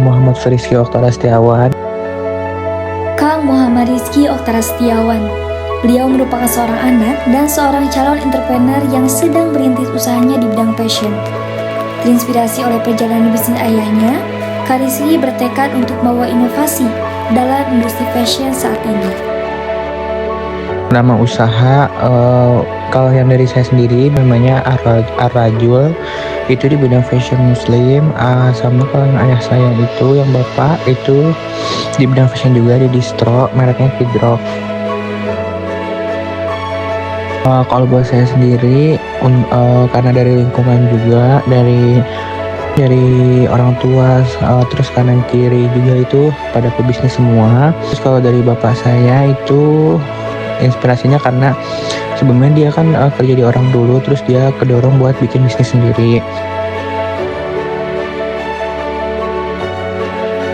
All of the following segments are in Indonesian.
Muhammad Rizky Oktara Setiawan. Kang Muhammad Rizky Oktara Setiawan. Beliau merupakan seorang anak dan seorang calon entrepreneur yang sedang merintis usahanya di bidang fashion. Terinspirasi oleh perjalanan bisnis ayahnya, Kang Rizky bertekad untuk membawa inovasi dalam industri fashion saat ini. Nama usaha kalau yang dari saya sendiri namanya Ar-Rajul, itu di bidang fashion muslim. Sama kalau yang ayah saya itu, yang bapak itu di bidang fashion juga, di distro, mereknya Kidrok. Kalau buat saya sendiri, karena dari lingkungan juga, dari orang tua, terus kanan kiri juga itu pada pebisnis semua. Terus kalau dari bapak saya itu inspirasinya karena sebelumnya dia kan kerja di orang dulu, terus dia kedorong buat bikin bisnis sendiri.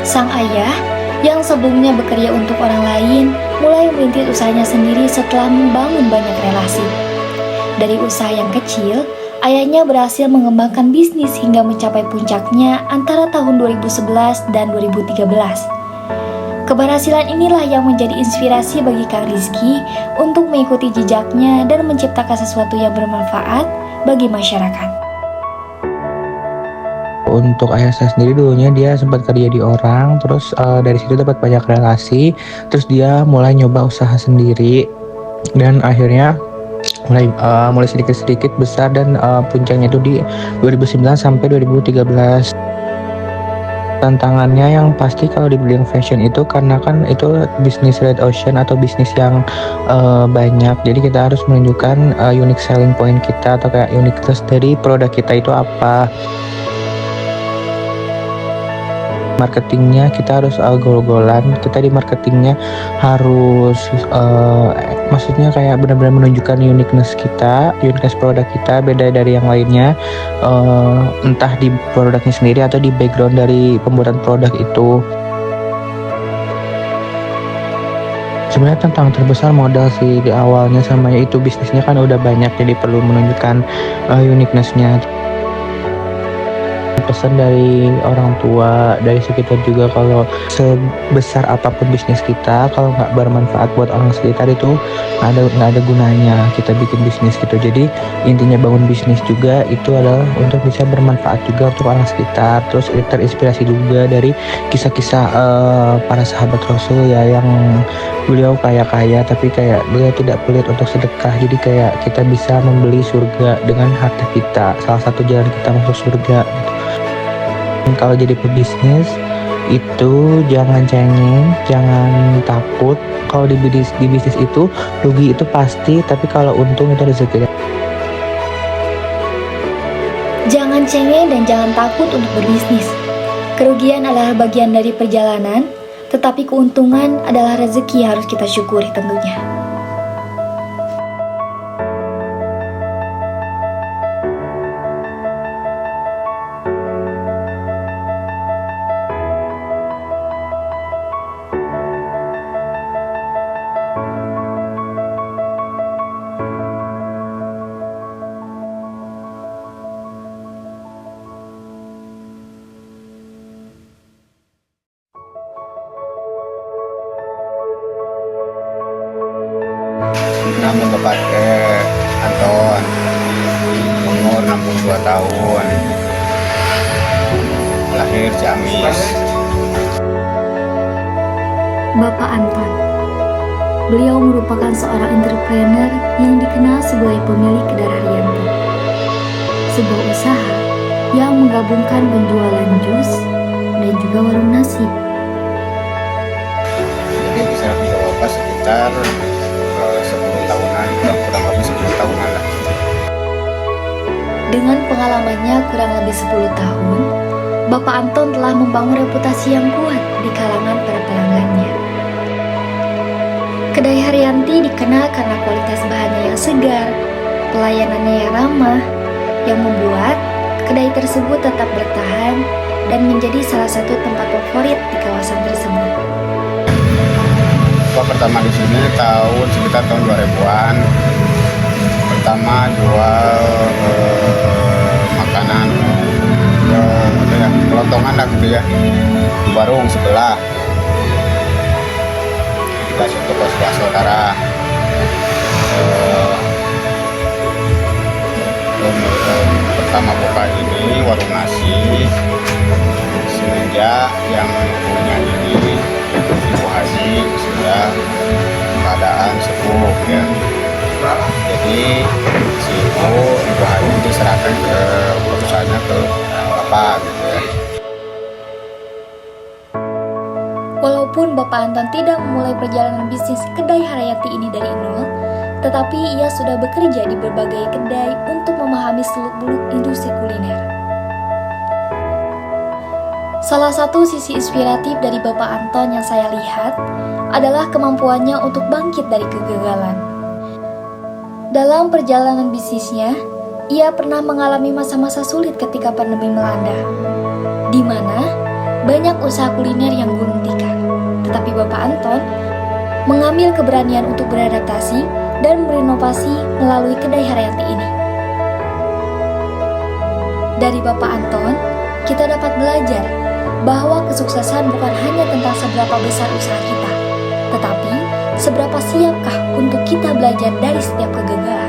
Sang ayah yang sebelumnya bekerja untuk orang lain mulai merintis usahanya sendiri setelah membangun banyak relasi. Dari usaha yang kecil, ayahnya berhasil mengembangkan bisnis hingga mencapai puncaknya antara tahun 2011 dan 2013. Keberhasilan inilah yang menjadi inspirasi bagi Kang Rizky untuk mengikuti jejaknya dan menciptakan sesuatu yang bermanfaat bagi masyarakat. Untuk ayah saya sendiri, dulunya dia sempat kerja di orang, terus dari situ dapat banyak relasi, terus dia mulai nyoba usaha sendiri, dan akhirnya mulai sedikit-sedikit besar, dan puncaknya itu di 2009 sampai 2013. Tantangannya yang pasti kalau di bidang fashion itu, karena kan itu bisnis red ocean atau bisnis yang banyak, jadi kita harus menunjukkan unique selling point kita atau kayak uniqueness dari produk kita itu apa. Marketingnya kita harus gol-golan, kita di marketingnya harus maksudnya kayak benar-benar menunjukkan uniqueness kita, uniqueness produk kita beda dari yang lainnya, entah di produknya sendiri atau di background dari pembuatan produk itu. Sebenarnya tantangan terbesar modal sih di awalnya, sama itu bisnisnya kan udah banyak, jadi perlu menunjukkan uniqueness-nya. Pesan dari orang tua, dari sekitar juga, kalau sebesar apapun bisnis kita, kalau nggak bermanfaat buat orang sekitar itu nggak ada gunanya kita bikin bisnis gitu. Jadi intinya bangun bisnis juga itu adalah untuk bisa bermanfaat juga untuk orang sekitar. Terus terinspirasi juga dari kisah-kisah para sahabat Rasul ya, yang beliau kaya tapi kayak beliau tidak pelit untuk sedekah. Jadi kayak kita bisa membeli surga dengan harta kita, salah satu jalan kita masuk surga gitu. Kalau jadi pebisnis itu jangan cengeng, jangan takut. Kalau di bisnis itu rugi itu pasti, tapi kalau untung itu rezeki. Jangan cengeng dan jangan takut untuk berbisnis. Kerugian adalah bagian dari perjalanan, tetapi keuntungan adalah rezeki yang harus kita syukuri tentunya. Nama Bapak Anton, umur 62 tahun, lahir Ciamis. Bapak Anton, beliau merupakan seorang entrepreneur yang dikenal sebagai pemilik Kedai Haryanto, sebuah usaha yang menggabungkan penjualan jus dan juga warung nasi. Jadi bisa Bapak sekitar 10 tahunan, kurang lebih 10 tahunan lah. Dengan pengalamannya kurang lebih 10 tahun, Bapak Anton telah membangun reputasi yang kuat di kalangan para pelanggannya. Kedai Haryanti dikenal karena kualitas bahannya yang segar, pelayanannya yang ramah, yang membuat kedai tersebut tetap bertahan dan menjadi salah satu tempat favorit di kawasan tersebut. Pertama di sini sekitar tahun 2000-an. Pertama jual makanan, kalau potongan lah gitu ya, di warung sebelah dikasih toko saudara. Pertama buka ini warung nasi semenjak yang punya ini Ibu Haji sudah keadaan sepuh ya. Jadi si Ibu Haji diserahkan ke perusahaannya ke bapak gitu ya. Walaupun Bapak Anton tidak memulai perjalanan bisnis kedai Harayati ini dari nol, tetapi ia sudah bekerja di berbagai kedai untuk memahami seluk-beluk industri kuliner. Salah satu sisi inspiratif dari Bapak Anton yang saya lihat adalah kemampuannya untuk bangkit dari kegagalan. Dalam perjalanan bisnisnya, ia pernah mengalami masa-masa sulit ketika pandemi melanda, di mana banyak usaha kuliner yang gulung tikar. Tetapi Bapak Anton mengambil keberanian untuk beradaptasi dan berinovasi melalui kedai Harayati ini. Dari Bapak Anton, kita dapat belajar bahwa kesuksesan bukan hanya tentang seberapa besar usaha kita, tetapi seberapa siapkah untuk kita belajar dari setiap kegagalan.